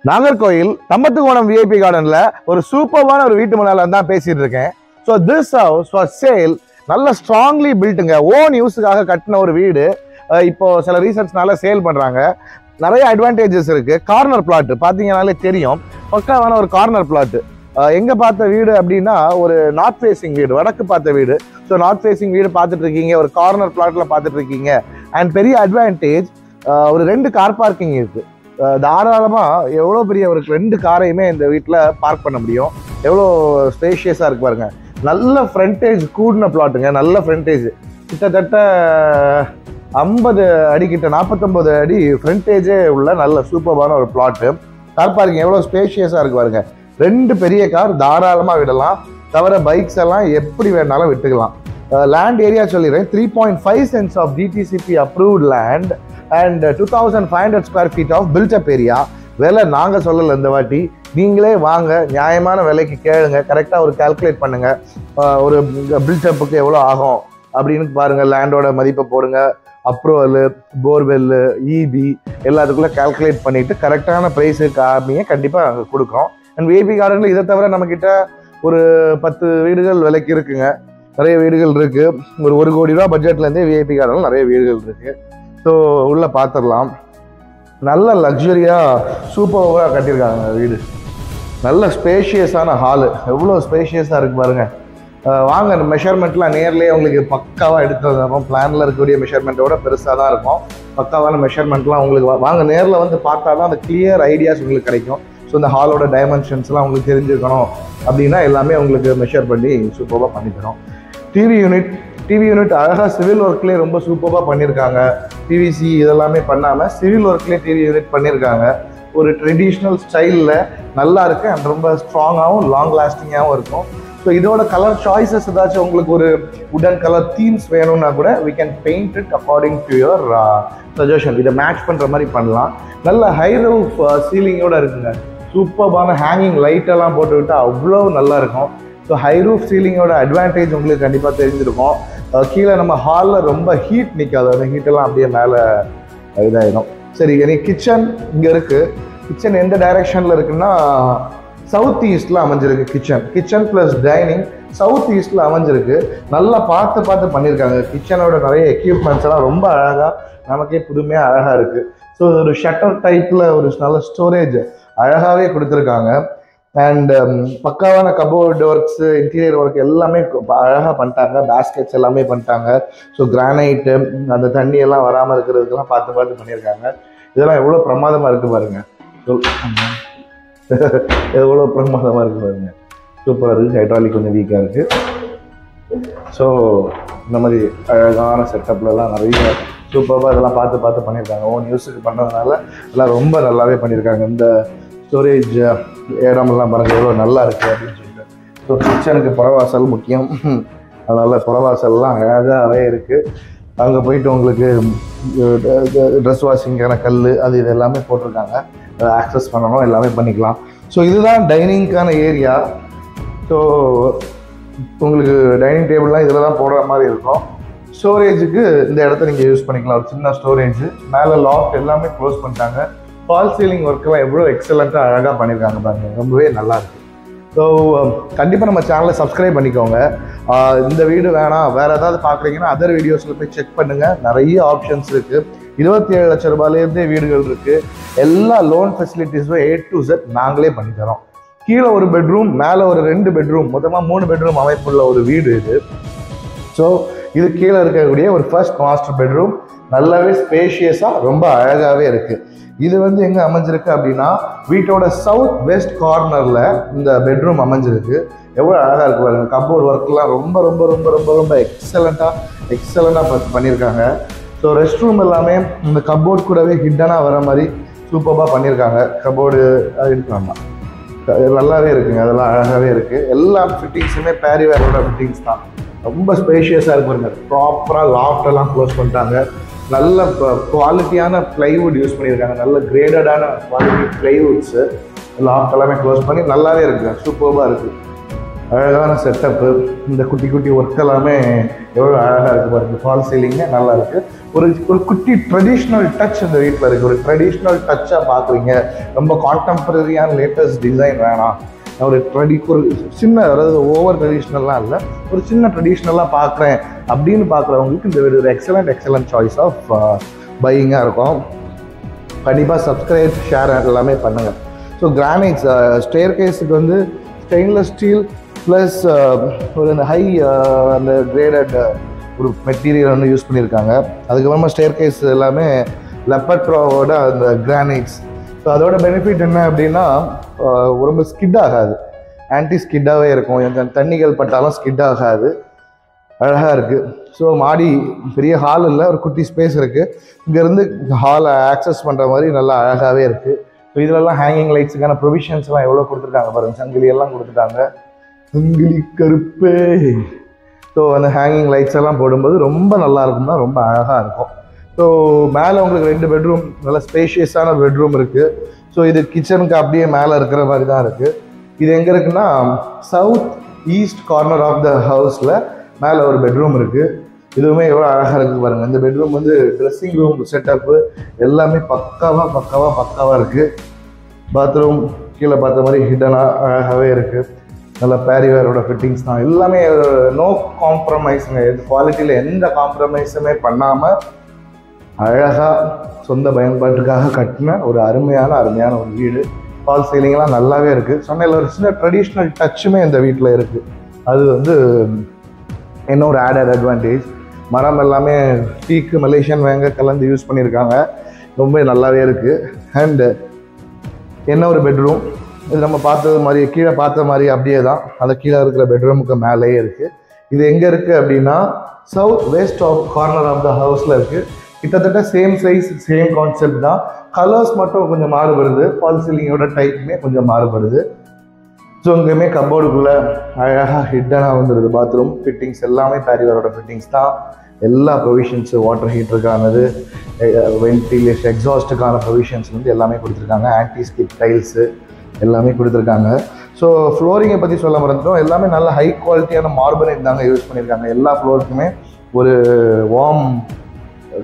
Nagercoil தம்பத்துக்கோணம் VIP கார்டன்ல ஒரு சூப்பரான ஒரு வீட்டு மனால தான் பேசிட்டு இருக்கேன். So this house for sale, நல்ல ஸ்ட்ராங்லி பில்ட்டுங்க. ஓன் யூஸுக்காக கட்டின ஒரு வீடு. இப்போ சில ரீசன்ஸ்னால சேல் பண்றாங்க. நிறைய அட்வான்டேஜஸ் இருக்கு. கார்னர் பிளாட் பாத்தீங்கன்னாலே தெரியும், பக்காவான ஒரு கார்னர் பிளாட். எங்க பார்த்த வீடு அப்படின்னா ஒரு நார்த் ஃபேசிங் வீடு, வடக்கு பார்த்த வீடு. ஸோ நார்த் ஃபேசிங் வீடு பார்த்துட்டு இருக்கீங்க, ஒரு கார்னர் பிளாட்ல பார்த்துட்டு இருக்கீங்க. அண்ட் பெரிய அட்வான்டேஜ், ஒரு 2 கார் பார்க்கிங் இருக்கு. தாராளமா எவ்வளோ பெரிய ஒரு 2 காரையுமே இந்த வீட்டில் பார்க் பண்ண முடியும். எவ்வளோ ஸ்பேஷியஸாக இருக்கு பாருங்க. நல்ல ஃப்ரண்டேஜ் கூடின பிளாட்டுங்க. நல்ல ஃப்ரண்டேஜ், கிட்டத்தட்ட 50 அடி கிட்ட 49 அடி ஃப்ரண்டேஜே உள்ள நல்ல சூப்பரான ஒரு பிளாட்டு. கார் பார்க்கிங் எவ்வளோ ஸ்பேஷியஸாக இருக்கு பாருங்க. 2 பெரிய கார் தாராளமாக விடலாம். தவிர பைக்ஸ் எல்லாம் எப்படி வேணாலும் விட்டுக்கலாம். லேண்ட் ஏரியா சொல்லிடுறேன். 3.5 cents of DTCP approved land and 2500 square feet of built up area. விலை நாங்கள் சொல்லலை இந்த வாட்டி, நீங்களே வாங்க, நியாயமான விலைக்கு கேளுங்க. கரெக்டாக ஒரு கால்குலேட் பண்ணுங்க, ஒரு பில்டப்புக்கு எவ்வளோ ஆகும் அப்படின்னு பாருங்க. லேண்டோட மதிப்பை போடுங்க, அப்ரூவலு, போர்வெல்லு, இபி எல்லாத்துக்குள்ளே கால்குலேட் பண்ணிட்டு கரெக்டான ப்ரைஸு காமியை கண்டிப்பாக நாங்கள் கொடுக்குறோம். அண்ட் விஐபி கார்டனில் இதை தவிர நம்மக்கிட்ட ஒரு 10 வீடுகள் விலைக்கு இருக்குங்க. நிறைய வீடுகள் இருக்கு. ஒரு 1 கோடி ரூபா பட்ஜெட்லேருந்தே விஐபி கார்டனில் நிறைய வீடுகள் இருக்கு. ஸோ உள்ளே பார்த்துடலாம். நல்ல லக்ஸரியாக சூப்பராக கட்டியிருக்காங்க வீடு. நல்ல ஸ்பேஷியஸான ஹாலு, எவ்வளோ ஸ்பேஷியஸாக இருக்கு பாருங்க. வாங்க, மெஷர்மெண்ட்லாம் நேர்லேயே உங்களுக்கு பக்காவாக எடுத்து வந்திருக்கோம். பிளானில் இருக்கக்கூடிய மெஷர்மெண்ட்டோட பெருசாக தான் இருக்கும். பக்காவான மெஷர்மெண்ட்லாம் உங்களுக்கு வாங்க நேரில் வந்து பார்த்தா தான் அந்த கிளியர் ஐடியாஸ் உங்களுக்கு கிடைக்கும். ஸோ இந்த ஹாலோட டைமென்ஷன்ஸ்லாம் உங்களுக்கு தெரிஞ்சுக்கணும் அப்படின்னா எல்லாமே உங்களுக்கு மெஷர் பண்ணி சூப்பராக பண்ணித்தரோம். டிவி யூனிட் அழகாக சிவில் ஒர்க்லேயே ரொம்ப சூப்பராக பண்ணியிருக்காங்க. பிவிசி இதெல்லாமே பண்ணாமல் சிவில் ஒர்க்லேயே டிவி யூனிட் பண்ணியிருக்காங்க. ஒரு ட்ரெடிஷ்னல் ஸ்டைலில் நல்லா இருக்கு. அண்ட் ரொம்ப ஸ்ட்ராங்காகவும் லாங் லாஸ்டிங்காகவும் இருக்கும். ஸோ இதோட கலர் சாய்ஸஸ் ஏதாச்சும் உங்களுக்கு ஒரு உடன் கலர் தீம்ஸ் வேணும்னா கூட we can paint it according to your suggestion. இதை மேட்ச் பண்ணுற மாதிரி பண்ணலாம். நல்ல ஹை ரூஃப் சீலிங்கோட இருக்குங்க. சூப்பரான ஹேங்கிங் லைட்டெல்லாம் போட்டுக்கிட்டா அவ்வளோ நல்லா இருக்கும். ஸோ ஹை ரூஃப் சீலிங்கோட அட்வான்டேஜ் உங்களுக்கு கண்டிப்பாக தெரிஞ்சிருக்கும். கீழே நம்ம ஹாலில் ரொம்ப ஹீட் நிற்காது, அந்த ஹீட்டெல்லாம் அப்படியே மேலே இதாகிடும். சரி, எனக்கு கிச்சன் இங்கே இருக்குது. கிச்சன் எந்த டைரெக்ஷனில் இருக்குன்னா சவுத் ஈஸ்டில் அமைஞ்சிருக்கு. கிச்சன் ப்ளஸ் டைனிங் சவுத் ஈஸ்டில் அமைஞ்சிருக்கு. நல்லா பார்த்து பண்ணியிருக்காங்க. கிச்சனோட நிறைய எக்யூப்மெண்ட்ஸ் எல்லாம் ரொம்ப அழகாக, நமக்கே புதுமையாக அழகாக இருக்குது. ஸோ ஒரு ஷட்டர் டைப்பில் ஒரு நல்ல ஸ்டோரேஜ் அழகாகவே கொடுத்துருக்காங்க. அண்ட் பக்காவான கபோர்டு ஒர்க்ஸு, இன்டீரியர் ஒர்க் எல்லாமே அழகாக பண்ணிட்டாங்க. பேஸ்கெட்ஸ் எல்லாமே பண்ணிட்டாங்க. ஸோ கிரானைட்டு, அந்த தண்ணியெல்லாம் வராமல் இருக்கிறதுக்கெல்லாம் பார்த்து பண்ணியிருக்காங்க. இதெல்லாம் எவ்வளோ பிரமாதமாக இருக்குது பாருங்க. எவ்வளோ பிரமாதமாக இருக்குது பாருங்க. சூப்பராக இருக்குது. ஹைட்ராலிக் கொஞ்சம் வீக்காக இருக்குது. ஸோ இந்த மாதிரி அழகான செட்டப்லலாம் நிறைய சூப்பராக இதெல்லாம் பார்த்து பண்ணியிருக்காங்க. ஓன் யூஸுக்கு பண்ணுறதுனால எல்லாம் ரொம்ப நல்லாவே பண்ணியிருக்காங்க. இந்த ஸ்டோரேஜ் இடமெல்லாம் பாருங்கள் எவ்வளோ நல்லா இருக்குது அப்படின்னு சொல்லிட்டு. ஸோ கிச்சனுக்கு புறவாசல் முக்கியம், அதனால் புறவாசல்லாம் அழகாகவே இருக்குது. அங்கே போயிட்டு உங்களுக்கு ட்ரெஸ் வாஷிங்கான கல் அது இது எல்லாமே போட்டிருக்காங்க. அதை ஆக்சஸ் பண்ணணும், எல்லாமே பண்ணிக்கலாம். ஸோ இதுதான் டைனிங்க்கான ஏரியா. ஸோ உங்களுக்கு டைனிங் டேபிள்லாம் இதில் தான் போடுற மாதிரி இருக்கும். ஸ்டோரேஜுக்கு இந்த இடத்த நீங்கள் யூஸ் பண்ணிக்கலாம். ஒரு சின்ன ஸ்டோரேஜ், மேலே லாஃப்ட் எல்லாமே க்ளோஸ் பண்ணிட்டாங்க. ஃபால் சீலிங் ஒர்க்கெல்லாம் எவ்வளோ எக்ஸலண்ட்டாக அழகாக பண்ணியிருக்காங்க பாருங்க. ரொம்பவே நல்லாயிருக்கு. ஸோ கண்டிப்பாக நம்ம சேனலை சப்ஸ்கிரைப் பண்ணிக்கோங்க. இந்த வீடு வேணாம், வேறு ஏதாவது பார்க்குறீங்கன்னா அதர் வீடியோஸில் போய் செக் பண்ணுங்கள். நிறைய ஆப்ஷன்ஸ் இருக்குது. 27 லட்சம் ரூபாயிலேருந்தே வீடுகள் இருக்குது. எல்லா லோன் ஃபெசிலிட்டிஸும் A to Z நாங்களே பண்ணித்தரோம். கீழே ஒரு பெட்ரூம், மேலே ஒரு 2 பெட்ரூம், மொத்தமாக 3 பெட்ரூம் அமைப்புள்ள ஒரு வீடு இது. ஸோ இது கீழே இருக்கக்கூடிய ஒரு ஃபர்ஸ்ட் மாஸ்டர் பெட்ரூம். நல்லாவே ஸ்பேஷியஸாக ரொம்ப அழகாகவே இருக்குது. இது வந்து எங்கே அமைஞ்சிருக்கு அப்படின்னா வீட்டோட சவுத் வெஸ்ட் கார்னரில் இந்த பெட்ரூம் அமைஞ்சிருக்கு. எவ்வளோ அழகாக இருக்குது பாருங்க. கபோர்ட் ஒர்க்லாம் ரொம்ப ரொம்ப ரொம்ப ரொம்ப ரொம்ப எக்ஸலண்ட்டாக பண்ணியிருக்காங்க. ஸோ ரெஸ்ட் ரூம் எல்லாமே இந்த கபோர்ட் கூடவே ஹிட்டனாக வர மாதிரி சூப்பராக பண்ணியிருக்காங்க. கபோர்டு இருக்கலாமா, நல்லாவே இருக்குங்க. அதெல்லாம் அழகாகவே இருக்குது. எல்லா ஃபிட்டிங்ஸுமே பேரிவேரோட ஃபிட்டிங்ஸ் தான். ரொம்ப ஸ்பேஷியஸாக இருக்குங்க. ப்ராப்பராக லாஃப்டெல்லாம் க்ளோஸ் பண்ணிட்டாங்க. நல்ல குவாலிட்டியான ப்ளைவுட் யூஸ் பண்ணியிருக்காங்க. நல்ல கிரேடடான குவாலிட்டி ப்ளைவுட்ஸு லாஃப்ட் எல்லாமே க்ளோஸ் பண்ணி நல்லாவே இருக்குங்க. சூப்பராக இருக்குது. அழகான செட்டப்பு. இந்த குட்டி ஒர்க் எல்லாமே எவ்வளோ அழகாக இருக்குது பாருங்கள். ஃபால் சீலிங்கே நல்லா இருக்குது. ஒரு ஒரு குட்டி ட்ரெடிஷ்னல் டச் இந்த வீட்டில் இருக்குது. ஒரு ட்ரெடிஷ்னல் டச்சாக பார்க்குறீங்க, ரொம்ப கான்டெம்பரரியான லேட்டஸ்ட் டிசைன் வேணாம், ஒரு சின்ன, அதாவது ஓவர் ட்ரெடிஷ்னல்லாம் இல்லை, ஒரு சின்ன ட்ரெடிஷ்னலாக பார்க்குறேன் அப்படின்னு பார்க்குறவங்களுக்கு இந்த வீடு ஒரு எக்ஸலண்ட் சாய்ஸ் ஆஃப் பையிங்காக இருக்கும். கண்டிப்பாக சப்ஸ்கிரைப், ஷேர் எல்லாமே பண்ணுங்கள். ஸோ கிரானைட்ஸ் ஸ்டேர் கேஸுக்கு வந்து ஸ்டெயின்லெஸ் ஸ்டீல் ப்ளஸ் ஒரு ஹை அந்த கிரேடட் ஒரு மெட்டீரியல் வந்து யூஸ் பண்ணியிருக்காங்க. அதுக்கப்புறமா ஸ்டேர் கேஸ் எல்லாமே லெப்பர்ட் ப்ரோவோட அந்த கிரானைட்ஸ். ஸோ அதோட பெனிஃபிட் என்ன அப்படின்னா ரொம்ப ஸ்கிட் ஆகாது, ஆன்டி ஸ்கிட்டாகவே இருக்கும், தண்ணிகள் பட்டாலும் ஸ்கிட் ஆகாது, அழகாக இருக்குது. ஸோ மாடி பெரிய ஹால் இல்லை, ஒரு குட்டி ஸ்பேஸ் இருக்குது, இங்கேருந்து ஹாலை ஆக்சஸ் பண்ணுற மாதிரி நல்லா அழகாகவே இருக்குது. ஸோ இதிலெல்லாம் ஹேங்கிங் லைட்ஸுக்கான ப்ரொவிஷன்ஸ்லாம் எவ்வளோ கொடுத்துருக்காங்க பாருங்கள், சங்கிலி எல்லாம் கொடுத்துட்டாங்க, சங்கிலி கருப்பே. ஸோ அந்த ஹேங்கிங் லைட்ஸ் எல்லாம் போடும்போது ரொம்ப நல்லா இருக்கும்னா ரொம்ப அழகாக இருக்கும். ஸோ மேலே உங்களுக்கு 2 பெட்ரூம், நல்ல ஸ்பேஷியஸான பெட்ரூம் இருக்குது. ஸோ இது கிச்சனுக்கு அப்படியே மேலே இருக்கிற மாதிரி தான் இருக்குது. இது எங்கே இருக்குன்னா south east corner of the ஹவுஸில் மேலே ஒரு பெட்ரூம் இருக்குது. இதுவுமே எவ்வளோ அழகாக இருக்குது பாருங்கள். இந்த பெட்ரூம் வந்து ட்ரெஸ்ஸிங் ரூம் செட்டப்பு எல்லாமே பக்காவாக இருக்குது. பாத்ரூம் கீழே பார்த்த மாதிரி ஹிடனாக அழகாகவே இருக்குது. நல்ல பேரிவேரோட ஃபிட்டிங்ஸ் தான், எல்லாமே நோ காம்ப்ரமைஸுங்க. குவாலிட்டியில் எந்த காம்ப்ரமைஸுமே பண்ணாமல் அழகாக சொந்த பயன்பாட்டுக்காக கட்டின ஒரு அருமையான ஒரு வீடு. ஃபால் சீலிங்லாம் நல்லாவே இருக்குது. சொன்ன ஒரு சின்ன ட்ரெடிஷ்னல் டச்சுமே இந்த வீட்டில் இருக்குது. அது வந்து என்ன ஒரு ஆடட் அட்வான்டேஜ். மரம் எல்லாமே டீக்கு மலேசியன் வேங்க கலந்து யூஸ் பண்ணியிருக்காங்க, ரொம்ப நல்லாவே இருக்குது. அண்டு என்ன ஒரு பெட்ரூம், இது நம்ம பார்த்தது மாதிரி கீழே பார்த்த மாதிரி அப்படியே தான் அந்த கீழே இருக்கிற பெட்ரூமுக்கு மேலேயே இருக்குது. இது எங்கே இருக்குது அப்படின்னா south west corner of the ஹவுஸில் இருக்குது. கிட்டத்தட்ட சேம் சைஸ், சேம் கான்செப்ட் தான். கலர்ஸ் மட்டும் கொஞ்சம் மாறுபடுது, ஃபால் சீலிங்கோட டைப்புமே கொஞ்சம் மாறுபடுது. ஸோ இங்கேயுமே கப்போர்டுக்குள்ளே அழகாக ஹிட்டனாக வந்துடுது. பாத்ரூம் ஃபிட்டிங்ஸ் எல்லாமே பேரிவேரோட ஃபிட்டிங்ஸ் தான். எல்லா ப்ரொவிஷன்ஸு, வாட்டர் ஹீட்டருக்கானது, வென்டிலேஷன், எக்ஸாஸ்ட்டுக்கான ப்ரொவிஷன்ஸ் வந்து எல்லாமே கொடுத்துருக்காங்க. ஆன்டி ஸ்கிட் டைல்ஸு எல்லாமே கொடுத்துருக்காங்க. ஸோ ஃப்ளோரிங்கை பற்றி சொல்ல மறந்துட்டோம். எல்லாமே நல்ல ஹை குவாலிட்டியான மார்பனைட் தாங்க யூஸ் பண்ணியிருக்காங்க. எல்லா ஃப்ளோருக்குமே ஒரு வார்ம்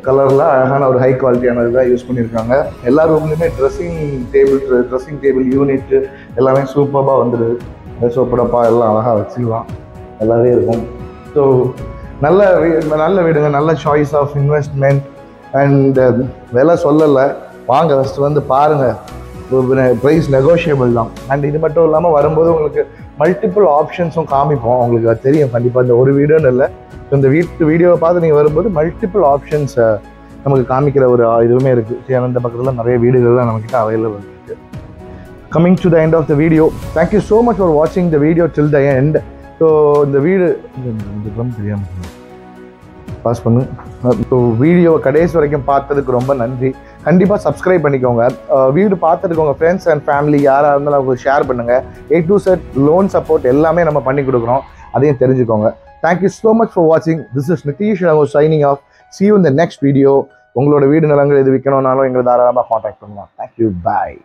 கலரில் அழகான ஒரு ஹை குவாலிட்டியானது தான் யூஸ் பண்ணியிருக்காங்க. எல்லா ரூம்லேயுமே ட்ரெஸ்ஸிங் டேபிள் யூனிட்டு எல்லாமே சூப்பராக வந்துடுது. சோப்படப்பா எல்லாம் அழகாக வச்சுக்கலாம், நல்லாவே இருக்கும். ஸோ நல்ல வீடுங்க, நல்ல சாய்ஸ் ஆஃப் இன்வெஸ்ட்மெண்ட். அண்ட் விலை சொல்லலை, வாங்க ஃபஸ்ட்டு வந்து பாருங்கள். ப்ரைஸ் நெகோஷியபிள் தான். அண்ட் இது மட்டும் இல்லாமல் வரும்போது உங்களுக்கு மல்டிபிள் ஆப்ஷன்ஸும் காமிப்போம். உங்களுக்கு அது தெரியும் கண்டிப்பாக, இந்த ஒரு வீடியோன்னு இல்லை, இந்த வீடியோவை பார்த்து நீங்கள் வரும்போது மல்டிபிள் ஆப்ஷன்ஸ் நமக்கு காமிக்கிற ஒரு இதுவுமே இருக்குது. சரி, அந்த பக்கத்தில் நிறைய வீடுகள்லாம் நம்மக்கிட்ட அவைலபிள் இருக்குது. Coming to the end of the video. Thank you so much for வாட்சிங் the video till the end. So இந்த வீடு தெரியாமல் பாஸ் பண்ணு. ஸோ வீடியோவை கடைசி வரைக்கும் பார்த்ததுக்கு ரொம்ப நன்றி. கண்டிப்பாக சப்ஸ்கிரைப் பண்ணிக்கோங்க. வீடு பார்த்துட்டு உங்கள் ஃப்ரெண்ட்ஸ் அண்ட் ஃபேமிலி யாராக இருந்தாலும் அவங்க ஷேர் பண்ணுங்கள். A to Z loan support எல்லாமே நம்ம பண்ணி கொடுக்குறோம், அதையும் தெரிஞ்சுக்கோங்க. தேங்க்யூ ஸோ மச் ஃபார் வாட்சிங். This is Nitish signing off. See you in the next video. உங்களோட வீடு நிலங்கள் எது விற்கணும்னாலும் எங்களை தாராளமாக காண்டாக்ட் பண்ணலாம். தேங்க்யூ, பாய்.